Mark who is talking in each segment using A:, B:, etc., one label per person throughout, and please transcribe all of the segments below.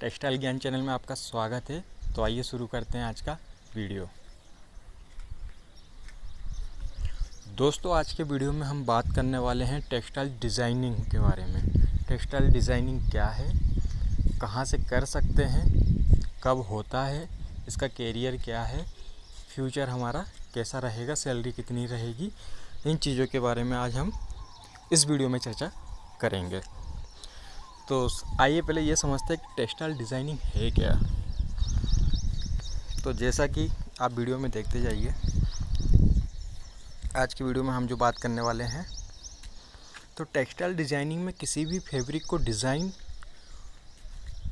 A: Textile ज्ञान channel में आपका स्वागत है। तो आइए शुरू करते हैं आज का वीडियो। दोस्तों, आज के वीडियो में हम बात करने वाले हैं टेक्सटाइल डिज़ाइनिंग के बारे में। टेक्सटाइल डिज़ाइनिंग क्या है, कहाँ से कर सकते हैं, कब होता है, इसका कैरियर क्या है, फ्यूचर हमारा कैसा रहेगा, सैलरी कितनी रहेगी, इन चीज़ों के बारे में आज हम इस वीडियो में चर्चा करेंगे। तो आइए पहले ये समझते हैं कि टेक्सटाइल डिज़ाइनिंग है क्या। तो जैसा कि आप वीडियो में देखते जाइए, आज की वीडियो में हम जो बात करने वाले हैं, तो टेक्सटाइल डिज़ाइनिंग में किसी भी फैब्रिक को डिज़ाइन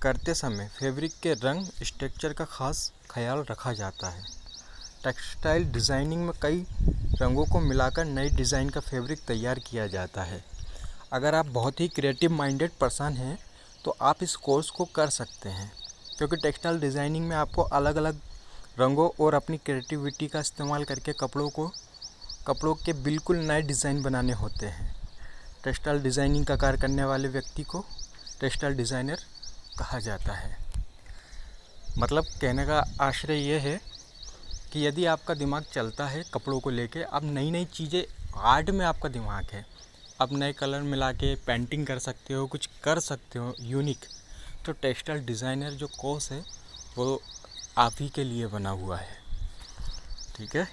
A: करते समय फैब्रिक के रंग स्ट्रक्चर का खास ख्याल रखा जाता है। टेक्सटाइल डिज़ाइनिंग में कई रंगों को मिलाकर नई डिज़ाइन का फैब्रिक तैयार किया जाता है। अगर आप बहुत ही क्रिएटिव माइंडेड पर्सन हैं तो आप इस कोर्स को कर सकते हैं, क्योंकि टेक्सटाइल डिज़ाइनिंग में आपको अलग अलग रंगों और अपनी क्रिएटिविटी का इस्तेमाल करके कपड़ों के बिल्कुल नए डिज़ाइन बनाने होते हैं। टेक्सटाइल डिज़ाइनिंग का कार्य करने वाले व्यक्ति को टेक्सटाइल डिज़ाइनर कहा जाता है। मतलब कहने का आशय ये है कि यदि आपका दिमाग चलता है कपड़ों को लेके, अब नई नई चीज़ें, आर्ट में आपका दिमाग है, अब नए कलर मिला के पेंटिंग कर सकते हो, कुछ कर सकते हो यूनिक, तो टेक्सटाइल डिज़ाइनर जो कोर्स है वो आप ही के लिए बना हुआ है। ठीक है,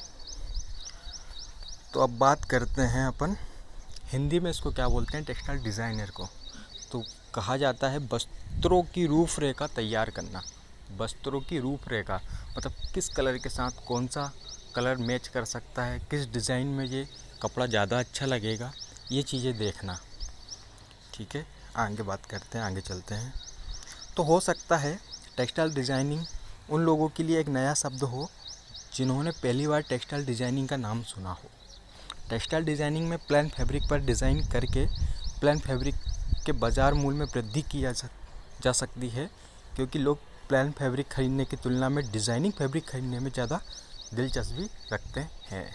A: तो अब बात करते हैं अपन हिंदी में इसको क्या बोलते हैं। टेक्सटाइल डिज़ाइनर को तो कहा जाता है वस्त्रों की रूपरेखा तैयार करना। वस्त्रों की रूपरेखा मतलब किस कलर के साथ कौन सा कलर मैच कर सकता है, किस डिज़ाइन में ये कपड़ा ज़्यादा अच्छा लगेगा, ये चीज़ें देखना। ठीक है, आगे बात करते हैं, आगे चलते हैं। तो हो सकता है टेक्सटाइल डिज़ाइनिंग उन लोगों के लिए एक नया शब्द हो जिन्होंने पहली बार टेक्सटाइल डिज़ाइनिंग का नाम सुना हो। टेक्सटाइल डिज़ाइनिंग में प्लेन फैब्रिक पर डिज़ाइन करके प्लेन फैब्रिक के बाज़ार मूल्य में वृद्धि की जा सकती है, क्योंकि लोग प्लेन फैब्रिक खरीदने की तुलना में डिज़ाइनिंग फैब्रिक खरीदने में ज़्यादा दिलचस्पी रखते हैं।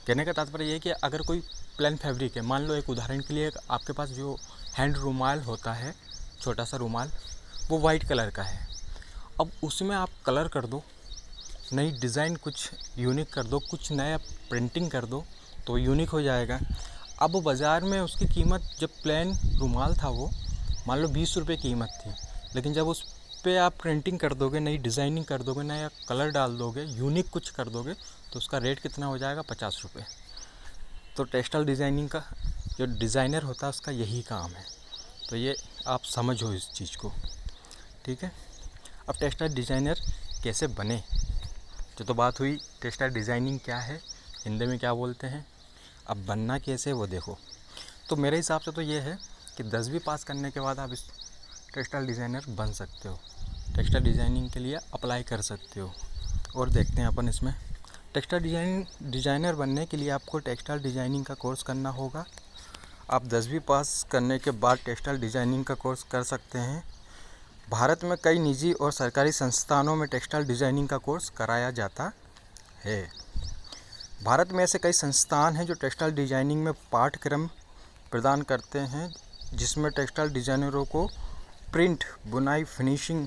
A: कहने का तात्पर्य यह है कि अगर कोई प्लेन फैब्रिक है, मान लो एक उदाहरण के लिए आपके पास जो हैंड रुमाल होता है, छोटा सा रुमाल, वो वाइट कलर का है। अब उसमें आप कलर कर दो, नई डिज़ाइन कुछ यूनिक कर दो, कुछ नया प्रिंटिंग कर दो, तो यूनिक हो जाएगा। अब वो बाज़ार में उसकी कीमत, जब प्लेन रुमाल था वो मान लो 20 रुपये कीमत थी, लेकिन जब उस पे आप प्रिंटिंग कर दोगे, नई डिज़ाइनिंग कर दोगे, नया कलर डाल दोगे, यूनिक कुछ कर दोगे, तो उसका रेट कितना हो जाएगा, 50 रुपये। तो टेक्सटाइल डिज़ाइनिंग का जो डिज़ाइनर होता है उसका यही काम है। तो ये आप समझो इस चीज़ को। ठीक है, अब टेक्सटाइल डिज़ाइनर कैसे बने, तो बात हुई टेक्सटाइल डिज़ाइनिंग क्या है, हिंदी में क्या बोलते हैं, अब बनना कैसे वो देखो। तो मेरे हिसाब से तो ये है कि 10वीं पास करने के बाद आप इस टेक्सटाइल डिज़ाइनर बन सकते हो, टेक्सटाइल डिज़ाइनिंग के लिए अप्लाई कर सकते हो। और देखते हैं अपन इसमें टेक्सटाइल डिज़ाइनर बनने के लिए आपको टेक्सटाइल डिज़ाइनिंग का कोर्स करना होगा। आप 10वीं पास करने के बाद टेक्सटाइल डिज़ाइनिंग का कोर्स कर सकते हैं। भारत में कई निजी और सरकारी संस्थानों में टेक्सटाइल डिज़ाइनिंग का कोर्स कराया जाता है। भारत में ऐसे कई संस्थान हैं जो टेक्सटाइल डिज़ाइनिंग में पाठ्यक्रम प्रदान करते हैं, जिसमें टेक्सटाइल डिज़ाइनरों को प्रिंट, बुनाई, फिनिशिंग,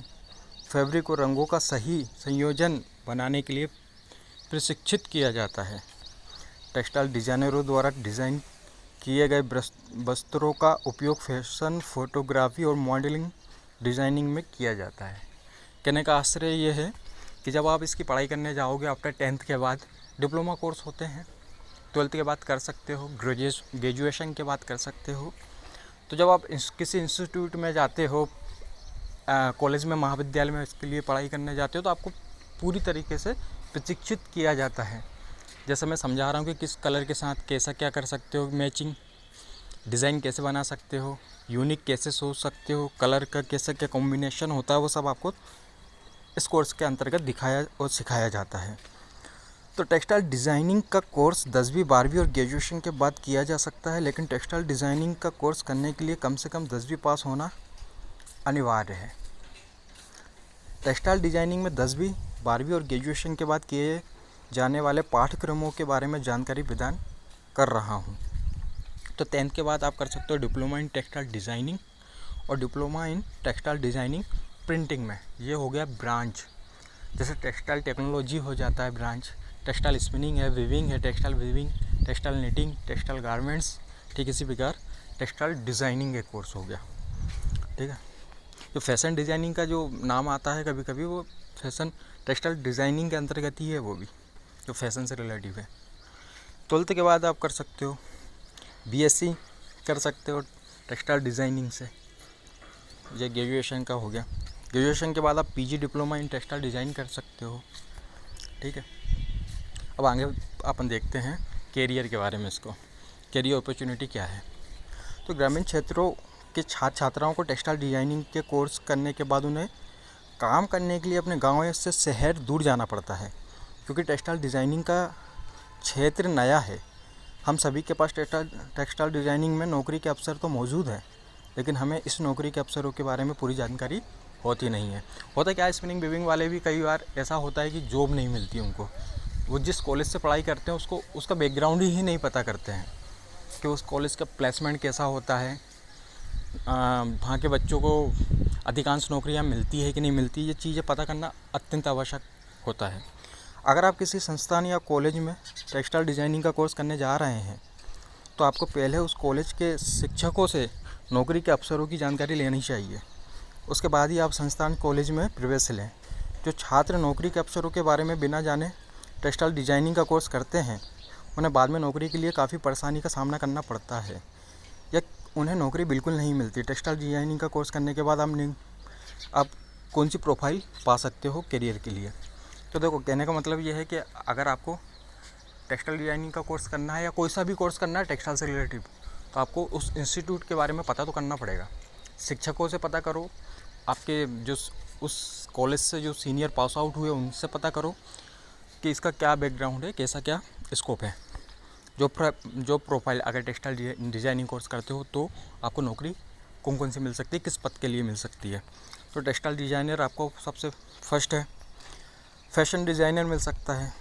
A: फैब्रिक और रंगों का सही संयोजन बनाने के लिए प्रशिक्षित किया जाता है। टेक्सटाइल डिज़ाइनरों द्वारा डिज़ाइन किए गए वस्त्रों का उपयोग फैशन, फोटोग्राफी और मॉडलिंग डिज़ाइनिंग में किया जाता है। कहने का आश्चर्य ये है कि जब आप इसकी पढ़ाई करने जाओगे, आफ्टर 10th के बाद डिप्लोमा कोर्स होते हैं, 12th के बाद कर सकते हो, ग्रेजुएशन के बाद कर सकते हो। तो जब आप किसी इंस्टीट्यूट में जाते हो, कॉलेज में, महाविद्यालय में इसके लिए पढ़ाई करने जाते हो, तो आपको पूरी तरीके से प्रशिक्षित किया जाता है। जैसा मैं समझा रहा हूँ कि किस कलर के साथ कैसा क्या कर सकते हो, मैचिंग डिज़ाइन कैसे बना सकते हो, यूनिक कैसे सोच सकते हो, कलर का कैसा क्या कॉम्बिनेशन होता है, वो सब आपको इस कोर्स के अंतर्गत दिखाया और सिखाया जाता है। तो टेक्सटाइल डिज़ाइनिंग का कोर्स 10वीं, 12वीं और ग्रेजुएशन के बाद किया जा सकता है, लेकिन टेक्सटाइल डिज़ाइनिंग का कोर्स करने के लिए कम से कम 10वीं पास होना अनिवार्य है। टेक्सटाइल डिज़ाइनिंग में 10वीं, 12वीं और ग्रेजुएशन के बाद किए जाने वाले पाठ्यक्रमों के बारे में जानकारी प्रदान कर रहा हूँ। तो 10th के बाद आप कर सकते हो डिप्लोमा इन टेक्सटाइल डिज़ाइनिंग और diploma in textile designing printing में ये हो गया ब्रांच। जैसे टेक्सटाइल टेक्नोलॉजी हो जाता है ब्रांच, टेक्सटाइल स्पिनिंग है, विविंग है, textile viewing, textile knitting, textile garments, ठीक इसी प्रकार टेक्सटाइल डिज़ाइनिंग एक कोर्स हो गया। ठीक है, जो फैशन डिज़ाइनिंग का जो नाम आता है कभी कभी, वो फैशन टेक्सटाइल डिज़ाइनिंग के अंतर्गत ही है, वो भी जो फैशन से रिलेटिव है। 12th के बाद आप कर सकते हो BSc कर सकते हो टेक्सटाइल डिज़ाइनिंग से, ये ग्रेजुएशन का हो गया। ग्रेजुएशन के बाद आप PG diploma in textile design कर सकते हो। ठीक है, अब आगे अपन देखते हैं कैरियर के बारे में। इसको कैरियर अपॉर्चुनिटी क्या है। तो ग्रामीण क्षेत्रों के छात्र छात्राओं को टेक्सटाइल डिज़ाइनिंग के कोर्स करने के बाद उन्हें काम करने के लिए अपने गाँव से शहर दूर जाना पड़ता है, क्योंकि टेक्सटाइल डिज़ाइनिंग का क्षेत्र नया है। हम सभी के पास टेक्सटाइल डिज़ाइनिंग में नौकरी के अवसर तो मौजूद है, लेकिन हमें इस नौकरी के अवसरों के बारे में पूरी जानकारी होती नहीं है। होता क्या है, स्पिनिंग वीविंग वाले भी कई बार ऐसा होता है कि जॉब नहीं मिलती उनको। वो जिस कॉलेज से पढ़ाई करते हैं उसको उसका बैकग्राउंड ही नहीं पता करते हैं कि उस कॉलेज का प्लेसमेंट कैसा होता है, वहाँ के बच्चों को अधिकांश नौकरियाँ मिलती है कि नहीं मिलती, ये चीज़ें पता करना अत्यंत आवश्यक होता है। अगर आप किसी संस्थान या कॉलेज में टेक्सटाइल डिज़ाइनिंग का कोर्स करने जा रहे हैं तो आपको पहले उस कॉलेज के शिक्षकों से नौकरी के अवसरों की जानकारी लेनी चाहिए। उसके बाद ही आप संस्थान कॉलेज में प्रवेश लें। जो छात्र नौकरी के अवसरों के बारे में बिना जाने टेक्सटाइल डिज़ाइनिंग का कोर्स करते हैं उन्हें बाद में नौकरी के लिए काफ़ी परेशानी का सामना करना पड़ता है, या उन्हें नौकरी बिल्कुल नहीं मिलती। टेक्सटाइल डिज़ाइनिंग का कोर्स करने के बाद आप कौन सी प्रोफाइल पा सकते हो करियर के लिए। तो देखो, कहने का मतलब ये है कि अगर आपको टेक्सटाइल डिज़ाइनिंग का कोर्स करना है या कोई सा भी कोर्स करना है टेक्सटाइल से रिलेटिव, तो आपको उस इंस्टीट्यूट के बारे में पता तो करना पड़ेगा। शिक्षकों से पता करो, आपके जो उस कॉलेज से जो सीनियर पास आउट हुए उनसे पता करो कि इसका क्या बैकग्राउंड है, कैसा क्या स्कोप है। जो प्रोफाइल अगर टेक्सटाइल डिज़ाइनिंग कोर्स करते हो तो आपको नौकरी कौन सी मिल सकती है, किस पद के लिए मिल सकती है। तो टेक्सटाइल डिज़ाइनर आपको सबसे फर्स्ट है, फैशन डिज़ाइनर मिल सकता है,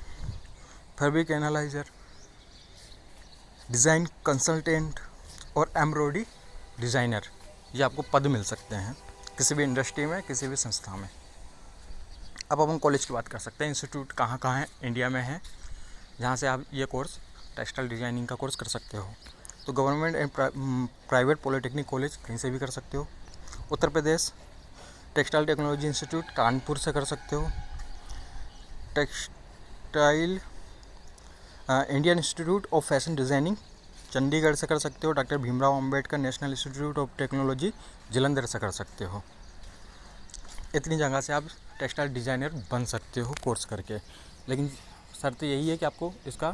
A: फैब्रिक एनालाइज़र, डिज़ाइन कंसल्टेंट और एम्ब्रॉयडरी डिज़ाइनर, ये आपको पद मिल सकते हैं किसी भी इंडस्ट्री में, किसी भी संस्था में। अब अपन कॉलेज की बात कर सकते हैं। इंस्टीट्यूट कहाँ कहाँ है इंडिया में है जहाँ से आप ये कोर्स टेक्सटाइल डिज़ाइनिंग का कोर्स कर सकते हो। तो government and private polytechnic college कहीं से भी कर सकते हो। Uttar Pradesh textile technology institute Kanpur से कर सकते हो। Textile Indian institute of fashion designing Chandigarh से कर सकते हो। Doctor Bhimrao Ambedkar national institute of technology Jalandhar से कर सकते हो। इतनी जगह से आप टेक्सटाइल डिज़ाइनर बन सकते हो कोर्स करके, लेकिन शर्त यही है कि आपको इसका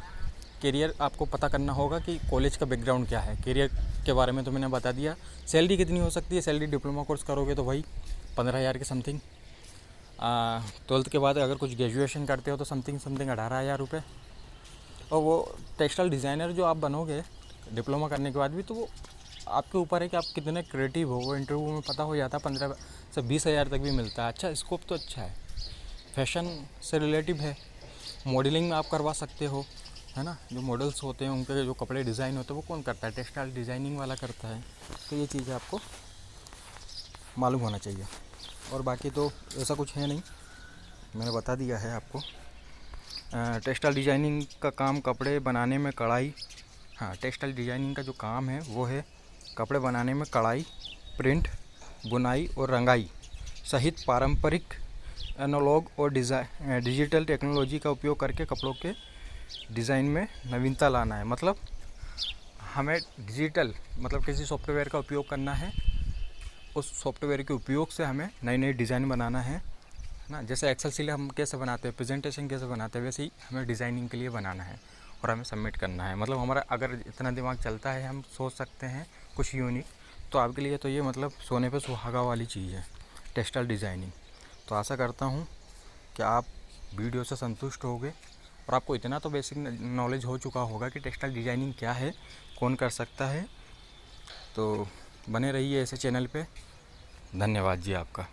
A: करियर आपको पता करना होगा कि कॉलेज का बैकग्राउंड क्या है। करियर के बारे में तो मैंने बता दिया। सैलरी कितनी हो सकती है, सैलरी डिप्लोमा कोर्स करोगे तो वही 15,000 के समथिंग। 12th के बाद अगर कुछ ग्रेजुएशन करते हो तो समथिंग 18,000 रुपये। और वो टेक्सटाइल डिज़ाइनर जो आप बनोगे डिप्लोमा करने के बाद भी, तो वो आपके ऊपर है कि आप कितने क्रिएटिव हो। वो इंटरव्यू में पता हो जाता है, 15 से 20,000 तक भी मिलता है। अच्छा, स्कोप तो अच्छा है, फैशन से रिलेटिव है। मॉडलिंग में आप करवा सकते हो, है ना। जो मॉडल्स होते हैं उनके जो कपड़े डिज़ाइन होते हैं वो कौन करता है, टेक्सटाइल डिज़ाइनिंग वाला करता है। तो ये चीज़ें आपको मालूम होना चाहिए। और बाकी तो ऐसा कुछ है नहीं, मैंने बता दिया है आपको। टेक्सटाइल डिज़ाइनिंग का काम कपड़े बनाने में कढ़ाई, हाँ, टेक्सटाइल डिज़ाइनिंग का जो काम है वो है कपड़े बनाने में कढ़ाई, प्रिंट, बुनाई और रंगाई सहित पारंपरिक, एनालॉग और डिजिटल टेक्नोलॉजी का उपयोग करके कपड़ों के डिज़ाइन में नवीनता लाना है। मतलब हमें डिजिटल, मतलब किसी सॉफ्टवेयर का उपयोग करना है, उस सॉफ्टवेयर के उपयोग से हमें नई नई डिज़ाइन बनाना है ना। जैसे एक्सेल सीट हम कैसे बनाते हैं, प्रेजेंटेशन कैसे बनाते हैं, वैसे ही हमें डिज़ाइनिंग के लिए बनाना है और हमें सबमिट करना है। मतलब हमारा अगर इतना दिमाग चलता है, हम सोच सकते हैं कुछ यूनिक, तो आपके लिए तो ये मतलब सोने पे सुहागा वाली चीज़ है टेक्सटाइल डिज़ाइनिंग। तो आशा करता हूँ कि आप वीडियो से संतुष्ट होगे और आपको इतना तो बेसिक नॉलेज हो चुका होगा कि टेक्सटाइल डिज़ाइनिंग क्या है, कौन कर सकता है। तो बने रहिए ऐसे चैनल पे। धन्यवाद जी आपका।